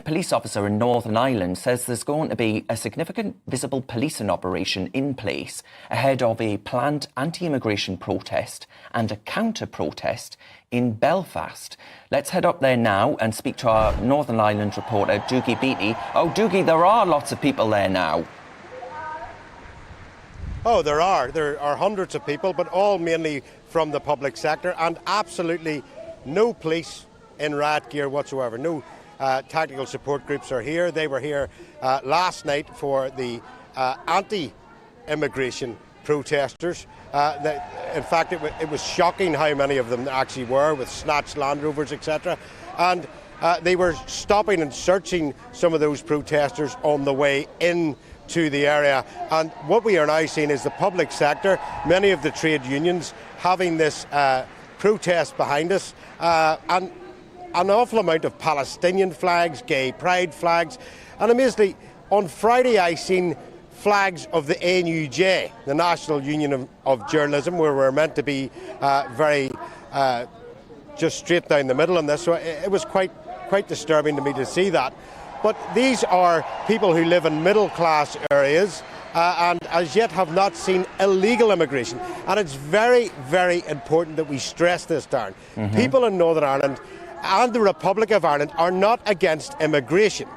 police officer in Northern Ireland says there's going to be a significant visible policing operation in place ahead of a planned anti-immigration protest and a counter-protest in Belfast. Let's head up there now and speak to our Northern Ireland reporter, Doogie Beattie. Oh, Doogie, there are lots of people there now. Oh, there are. There are hundreds of people, but all mainly from the public sector, and absolutely no police in riot gear whatsoever. No tactical support groups are here. They were here last night for the anti-immigration protesters. In fact, it was shocking how many of them there actually were, with snatched Land Rovers, etc. And they were stopping and searching some of those protesters on the way in to the area. And what we are now seeing is the public sector, many of the trade unions, having this protest behind us, and an awful amount of Palestinian flags, gay pride flags. And amazingly, on Friday I seen flags of the NUJ, the National Union of Journalism, where we're meant to be very just straight down the middle on this. So it was quite disturbing to me to see that. But these are people who live in middle-class areas and as yet have not seen illegal immigration. And it's very, very important that we stress this, Darren. People in Northern Ireland and the Republic of Ireland are not against immigration.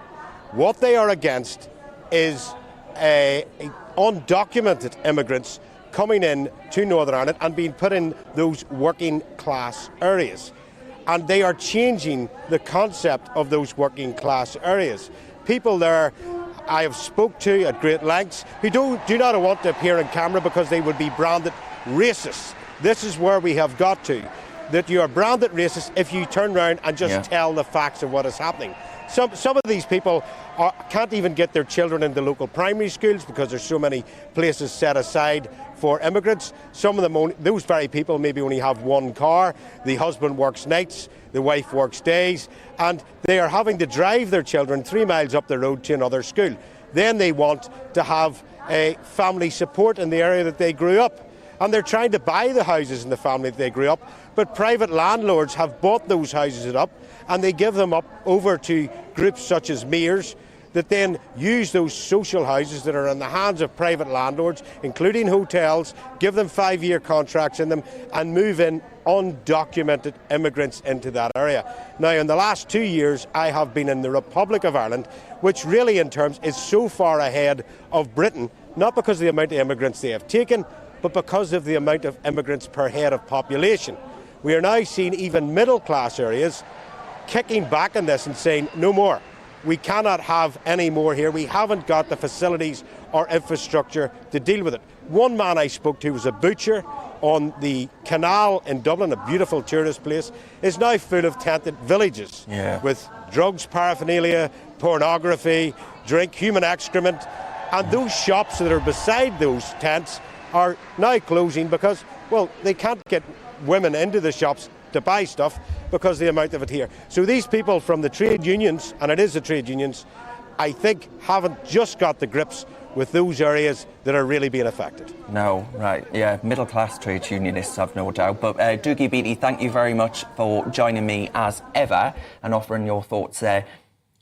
What they are against is undocumented immigrants coming in to Northern Ireland and being put in those working class areas. And they are changing the concept of those working class areas. People there I have spoke to at great lengths who do not want to appear on camera because they would be branded racist. This is where we have got to, that you are branded racist if you turn around and just tell the facts of what is happening. Some of these people can't even get their children into local primary schools because there's so many places set aside for immigrants. Some of them, those very people maybe only have one car. The husband works nights, the wife works days, and they are having to drive their children 3 miles up the road to another school. Then they want to have a family support in the area that they grew up. And they're trying to buy the houses in the family that they grew up, but private landlords have bought those houses up and they give them up over to groups such as mayors that then use those social houses that are in the hands of private landlords, including hotels, give them 5-year contracts in them and move in undocumented immigrants into that area. Now, in the last 2 years, I have been in the Republic of Ireland, which really in terms is so far ahead of Britain, not because of the amount of immigrants they have taken, but because of the amount of immigrants per head of population. We are now seeing even middle-class areas kicking back on this and saying, no more. We cannot have any more here. We haven't got the facilities or infrastructure to deal with it. One man I spoke to was a butcher on the canal in Dublin, a beautiful tourist place, is now full of tented villages with drugs, paraphernalia, pornography, drink, human excrement. And those shops that are beside those tents are now closing because, well, they can't get women into the shops to buy stuff because of the amount of it here. So these people from the trade unions, and it is the trade unions, I think haven't just got the grips with those areas that are really being affected. No, right, yeah, middle-class trade unionists, I've no doubt. But Doogie Beattie, thank you very much for joining me as ever and offering your thoughts there.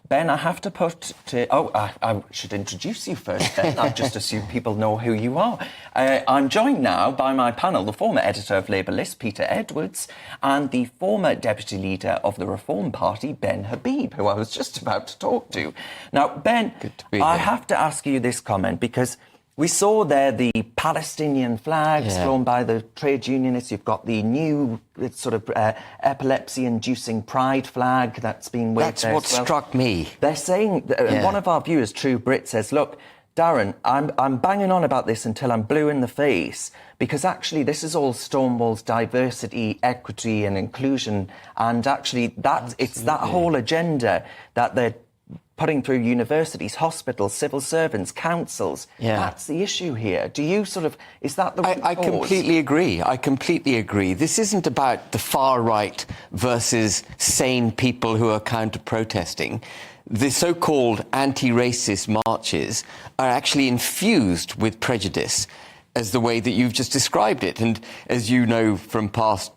Ben, I have to put to... Oh, I should introduce you first, Ben. I just assume people know who you are. I'm joined now by my panel, the former editor of Labour List, Peter Edwards, and the former deputy leader of the Reform Party, Ben Habib, who I was just about to talk to. Now, Ben, good to be here. I have to ask you this comment because we saw there the Palestinian flags flown by the trade unionists. You've got the new sort of epilepsy-inducing pride flag that's been waved there. That's what struck me. They're saying, one of our viewers, True Brit, says, look, Darren, I'm banging on about this until I'm blue in the face because actually this is all Stonewall's diversity, equity and inclusion. And actually it's that whole agenda that they're putting through universities, hospitals, civil servants, councils. That's the issue here. Do you sort of... Is that the root I cause? completely agree. I completely agree. This isn't about the far right versus sane people who are counter-protesting. The so-called anti-racist marches are actually infused with prejudice as the way that you've just described it. And as you know from past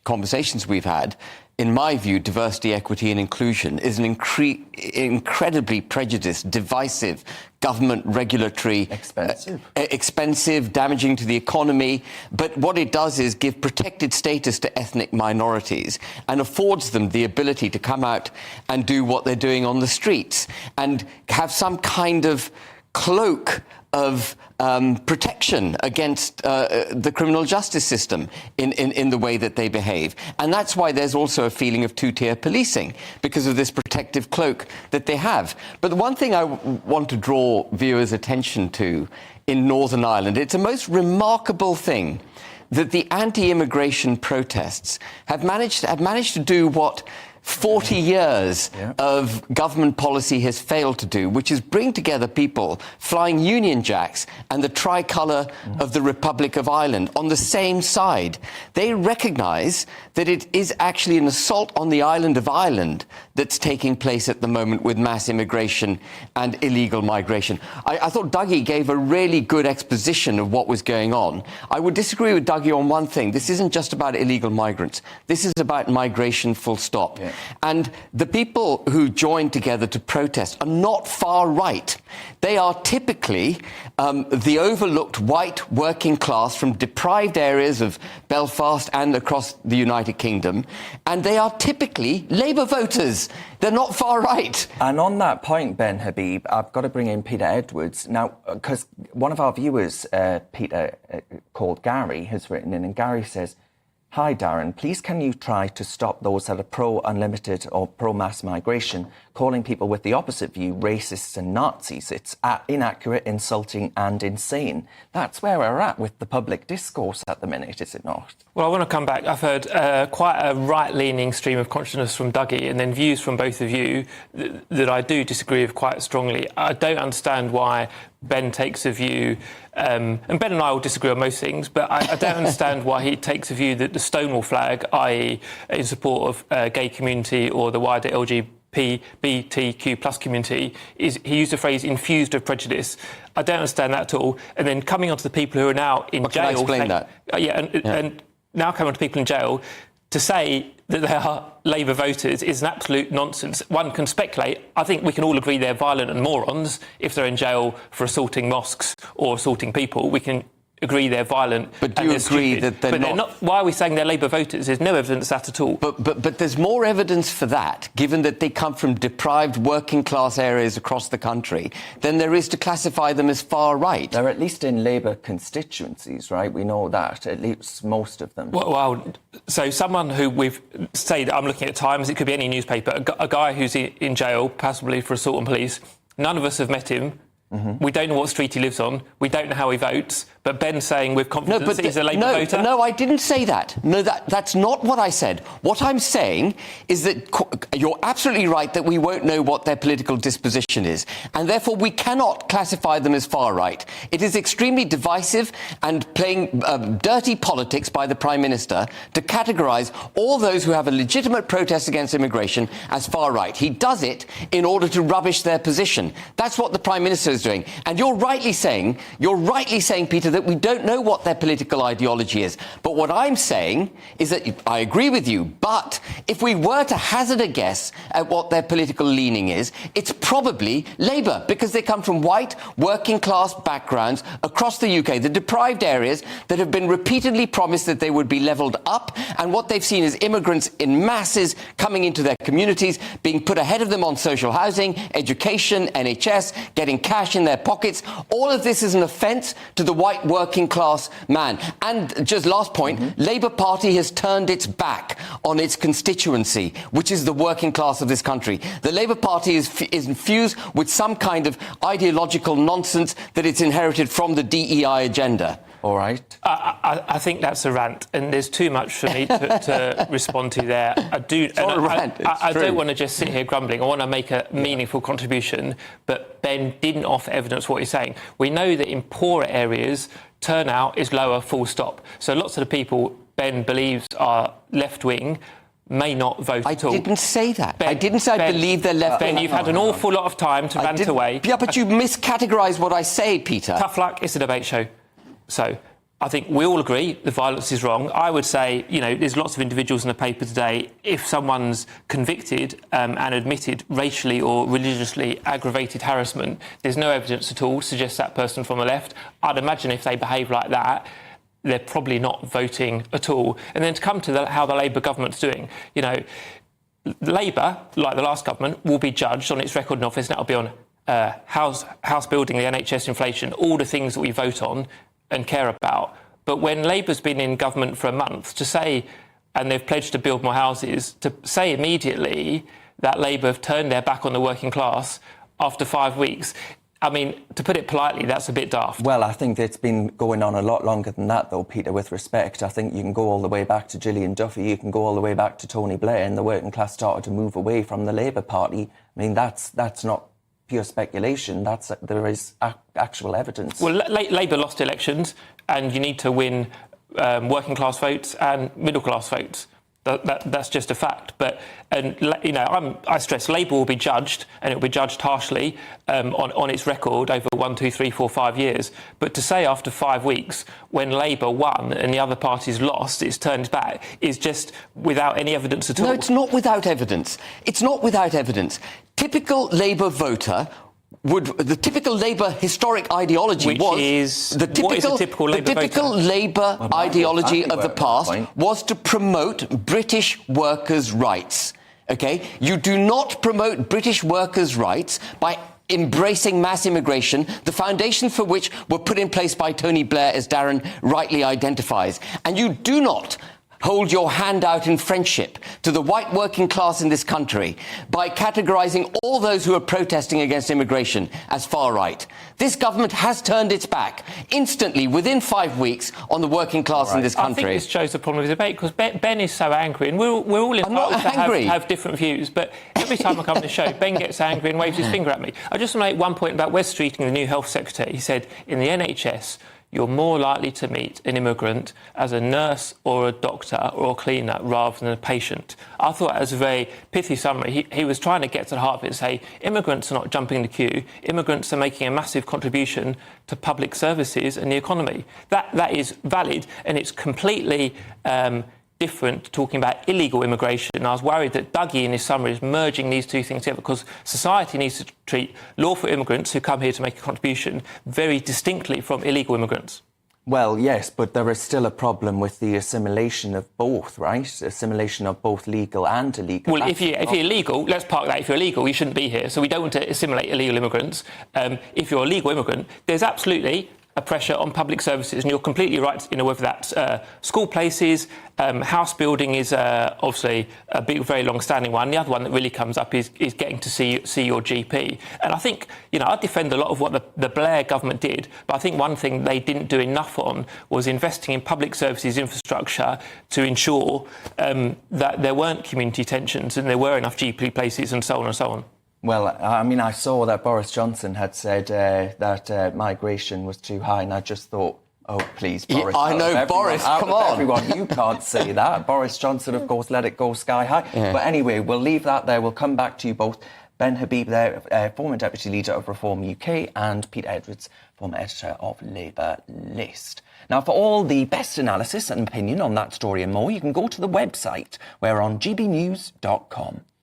conversations we've had, in my view, diversity, equity and inclusion is an incredibly prejudiced, divisive, government regulatory... expensive, damaging to the economy. But what it does is give protected status to ethnic minorities and affords them the ability to come out and do what they're doing on the streets and have some kind of cloak of protection against the criminal justice system in the way that they behave. And that's why there's also a feeling of two-tier policing, because of this protective cloak that they have. But the one thing I want to draw viewers' attention to in Northern Ireland, it's a most remarkable thing that the anti-immigration protests have managed to do what 40 years of government policy has failed to do, which is bring together people flying Union Jacks and the tricolour of the Republic of Ireland on the same side. They recognise that it is actually an assault on the island of Ireland that's taking place at the moment with mass immigration and illegal migration. I thought Dougie gave a really good exposition of what was going on. I would disagree with Dougie on one thing. This isn't just about illegal migrants. This is about migration, full stop. Yeah. And the people who joined together to protest are not far right. They are typically the overlooked white working class from deprived areas of Belfast and across the United Kingdom. And they are typically Labour voters. They're not far right. And on that point, Ben Habib, I've got to bring in Peter Edwards. Now, because one of our viewers, Peter, called Gary, has written in, and Gary says, "Hi, Darren. Please can you try to stop those that are pro-unlimited or pro-mass migration calling people with the opposite view racists and Nazis? It's inaccurate, insulting and insane." That's where we're at with the public discourse at the minute, is it not? Well, I want to come back. I've heard quite a right-leaning stream of consciousness from Dougie and then views from both of you that I do disagree with quite strongly. I don't understand why Ben takes a view, and Ben and I will disagree on most things, but I don't understand why he takes a view that the Stonewall flag, i.e. in support of gay community or the wider LGBTQ plus community, is, he used the phrase, infused with prejudice. I don't understand that at all. And then coming on to the people who are now in jail... Can I explain that? And now coming on to people in jail, to say that they are Labour voters is an absolute nonsense. One can speculate. I think we can all agree they're violent and morons if they're in jail for assaulting mosques or assaulting people. We can agree they're violent. But do you agree that they're not? Why are we saying they're Labour voters? There's no evidence of that at all. But there's more evidence for that, given that they come from deprived working-class areas across the country, than there is to classify them as far-right. They're at least in Labour constituencies, right? We know that, at least most of them. Well, so someone who we've said, I'm looking at Times, it could be any newspaper, a guy who's in jail, possibly for assault on police. None of us have met him. Mm-hmm. We don't know what street he lives on. We don't know how he votes. But Ben's saying with confidence he's a Labour voter. No, I didn't say that. No, that's not what I said. What I'm saying is that you're absolutely right that we won't know what their political disposition is. And therefore, we cannot classify them as far right. It is extremely divisive and playing dirty politics by the Prime Minister to categorise all those who have a legitimate protest against immigration as far right. He does it in order to rubbish their position. That's what the Prime Minister is doing. And you're rightly saying, Peter, that we don't know what their political ideology is. But what I'm saying is that I agree with you, but if we were to hazard a guess at what their political leaning is, it's probably Labour, because they come from white, working-class backgrounds across the UK, the deprived areas that have been repeatedly promised that they would be levelled up, and what they've seen is immigrants in masses coming into their communities, being put ahead of them on social housing, education, NHS, getting cash in their pockets. All of this is an offence to the white working class man. And just last point, Labour Party has turned its back on its constituency, which is the working class of this country. The Labour Party is infused with some kind of ideological nonsense that it's inherited from the DEI agenda. All right. I think that's a rant, and there's too much for me to respond to there. I don't want to just sit here grumbling. I want to make a meaningful contribution, but Ben didn't offer evidence what he's saying. We know that in poorer areas, turnout is lower, full stop. So lots of the people Ben believes are left-wing may not vote at all. I didn't say that. I didn't say I believe they're left-wing. Ben, you've had an awful lot of time to rant away. Yeah, but you miscategorised what I say, Peter. Tough luck, it's a debate show. So, I think we all agree the violence is wrong. I would say, there's lots of individuals in the paper today. If someone's convicted and admitted racially or religiously aggravated harassment, there's no evidence at all to suggest that person from the left. I'd imagine if they behave like that, they're probably not voting at all. And then to come to how the Labour government's doing, Labour, like the last government, will be judged on its record in office, and that'll be on house building, the NHS inflation, all the things that we vote on and care about. But when Labour's been in government for a month, to say, and they've pledged to build more houses, to say immediately that Labour have turned their back on the working class after 5 weeks, I mean, to put it politely, that's a bit daft. Well, I think it's been going on a lot longer than that, though, Peter, with respect. I think you can go all the way back to Gillian Duffy, you can go all the way back to Tony Blair, and the working class started to move away from the Labour Party. I mean, that's not pure speculation. There is actual evidence. Well, Labour lost elections, and you need to win working class votes and middle class votes. That's just a fact. But I stress Labour will be judged, and it will be judged harshly on its record over 1, 2, 3, 4, 5 years. But to say after 5 weeks, when Labour won and the other parties lost, it's turned back, is just without any evidence at all. No, it's not without evidence. It's not without evidence. Typical Labour voter the typical Labour historic ideology what is a typical Labour ideology of the past was to promote British workers' rights. Okay, you do not promote British workers' rights by embracing mass immigration, the foundations for which were put in place by Tony Blair, as Darren rightly identifies, and you do not hold your hand out in friendship to the white working class in this country by categorising all those who are protesting against immigration as far right. This government has turned its back instantly, within 5 weeks, on the working class in this country. I think this shows the problem with the debate, because Ben is so angry, and we're all entitled to have different views, but every time I come on the show, Ben gets angry and waves his finger at me. I just want to make one point about Wes Streeting, the new health secretary. He said, in the NHS, you're more likely to meet an immigrant as a nurse or a doctor or a cleaner rather than a patient. I thought that was a very pithy summary. He was trying to get to the heart of it and say, immigrants are not jumping the queue. Immigrants are making a massive contribution to public services and the economy. That is valid, and it's completely different to talking about illegal immigration. And I was worried that Dougie in his summary is merging these two things together, because society needs to treat lawful immigrants who come here to make a contribution very distinctly from illegal immigrants. Well, yes, but there is still a problem with the assimilation of both, right? Assimilation of both legal and illegal. Well, if you're illegal, let's park that. If you're illegal, you shouldn't be here. So we don't want to assimilate illegal immigrants. If you're a legal immigrant, there's absolutely a pressure on public services, and you're completely right, whether that's school places, house building is obviously a big, very long-standing one. The other one that really comes up is getting to see your GP. And I think, I defend a lot of what the Blair government did, but I think one thing they didn't do enough on was investing in public services infrastructure to ensure that there weren't community tensions and there were enough GP places and so on and so on. Well, I mean, I saw that Boris Johnson had said that migration was too high, and I just thought, oh, please, Boris. I know, Boris, come on. Everyone, you can't say that. Boris Johnson, of course, let it go sky high. Yeah. But anyway, we'll leave that there. We'll come back to you both. Ben Habib there, former Deputy Leader of Reform UK, and Pete Edwards, former editor of Labour List. Now, for all the best analysis and opinion on that story and more, you can go to the website. We're on gbnews.com.